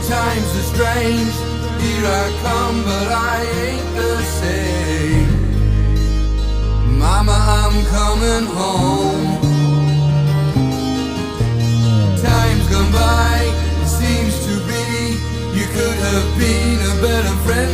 Times are strange, here I come, but I ain't the same. Mama, I'm coming home. Time's gone by, it seems to be you could have been a better friend